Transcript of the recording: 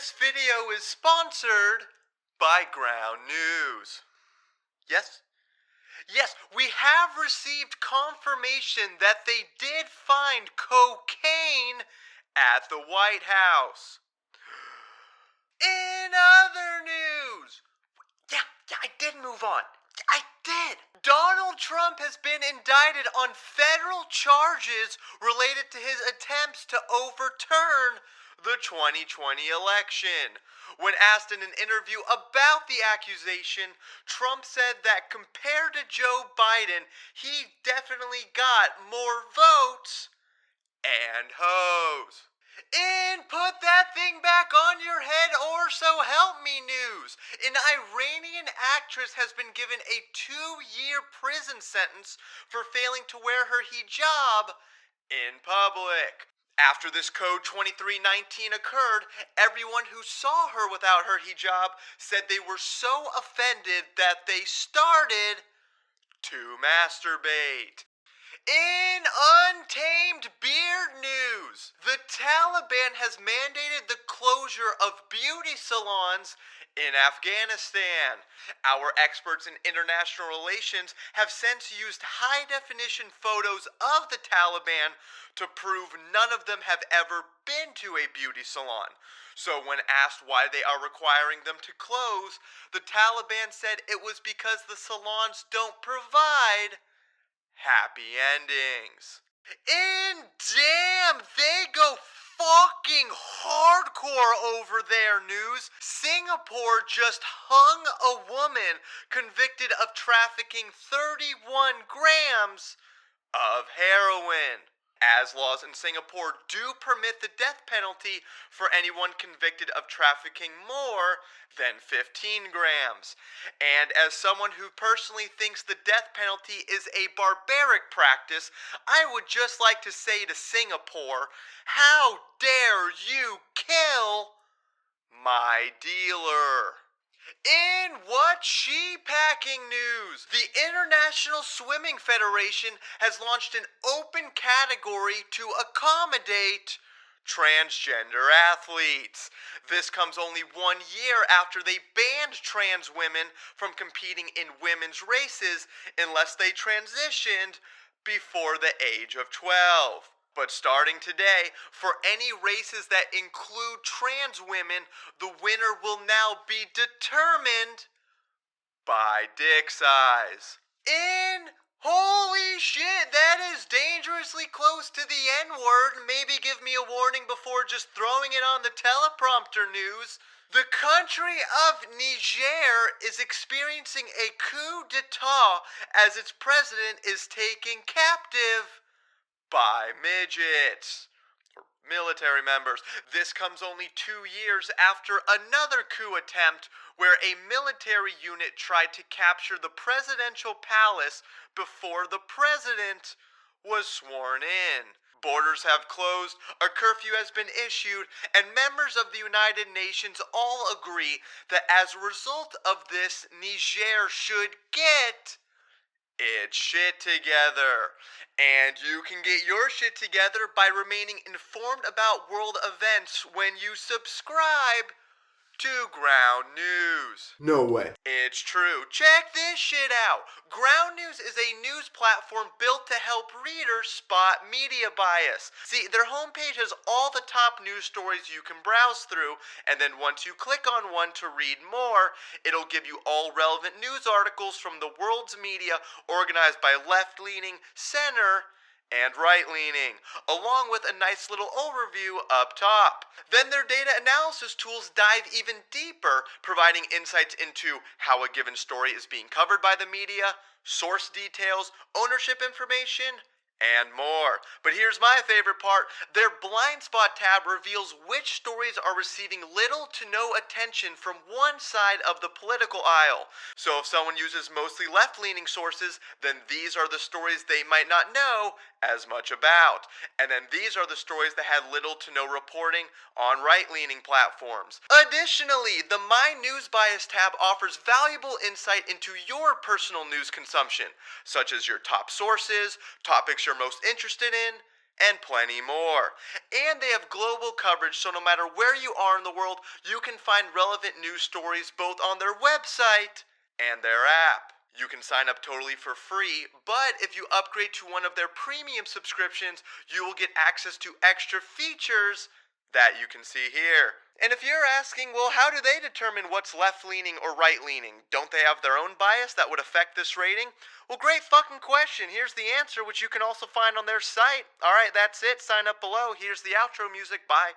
This video is sponsored by Ground News. Yes? Yes, we have received confirmation that they did find cocaine at the White House. In other news, yeah, I did move on. I did. Donald Trump has been indicted on federal charges related to his attempts to overturn the 2020 election. When asked in an interview about the accusation, Trump said that compared to Joe Biden, he definitely got more votes and hoes. In Put That Thing Back on Your Head or So Help Me news, an Iranian actress has been given a 2-year prison sentence for failing to wear her hijab in public. After this Code 2319 occurred, everyone who saw her without her hijab said they were so offended that they started to masturbate. In Untamed Beard news, the Taliban has mandated the closure of beauty salons in Afghanistan. Our experts in international relations have since used high-definition photos of the Taliban to prove none of them have ever been to a beauty salon. So when asked why they are requiring them to close, the Taliban said it was because the salons don't provide happy endings. And damn, they go fucking hardcore over there, news. Singapore just hung a woman convicted of trafficking 31 grams of heroin, as laws in Singapore do permit the death penalty for anyone convicted of trafficking more than 15 grams. And as someone who personally thinks the death penalty is a barbaric practice, I would just like to say to Singapore, how dare you kill my dealer? In What She Packing news, the International Swimming Federation has launched an open category to accommodate transgender athletes. This comes only 1 year after they banned trans women from competing in women's races unless they transitioned before the age of 12. But starting today, for any races that include trans women, the winner will now be determined by dick size. Holy shit, that is dangerously close to the N-word. Maybe give me a warning before just throwing it on the teleprompter, news. The country of Niger is experiencing a coup d'etat as its president is taken captive by midgets, or military members. This comes only 2 years after another coup attempt where a military unit tried to capture the presidential palace before the president was sworn in. Borders have closed, a curfew has been issued, and members of the United Nations all agree that as a result of this, Niger should get its shit together. And you can get your shit together by remaining informed about world events when you subscribe to Ground News. No way. It's true. Check this shit out. Ground News is a news platform built to help readers spot media bias. See, their homepage has all the top news stories you can browse through, and then once you click on one to read more, it'll give you all relevant news articles from the world's media organized by left-leaning, center, and right-leaning, along with a nice little overview up top. Then their data analysis tools dive even deeper, providing insights into how a given story is being covered by the media, source details, ownership information, and more. But here's my favorite part. Their blind spot tab reveals which stories are receiving little to no attention from one side of the political aisle. So if someone uses mostly left-leaning sources, then these are the stories they might not know as much about. And then these are the stories that had little to no reporting on right-leaning platforms. Additionally, the My News Bias tab offers valuable insight into your personal news consumption, such as your top sources, topics you're most interested in, and plenty more. And they have global coverage, so no matter where you are in the world, you can find relevant news stories both on their website and their app. You can sign up totally for free, but if you upgrade to one of their premium subscriptions, you will get access to extra features that you can see here. And if you're asking, well, how do they determine what's left-leaning or right-leaning? Don't they have their own bias that would affect this rating? Well, great fucking question. Here's the answer, which you can also find on their site. Alright, that's it. Sign up below. Here's the outro music. Bye.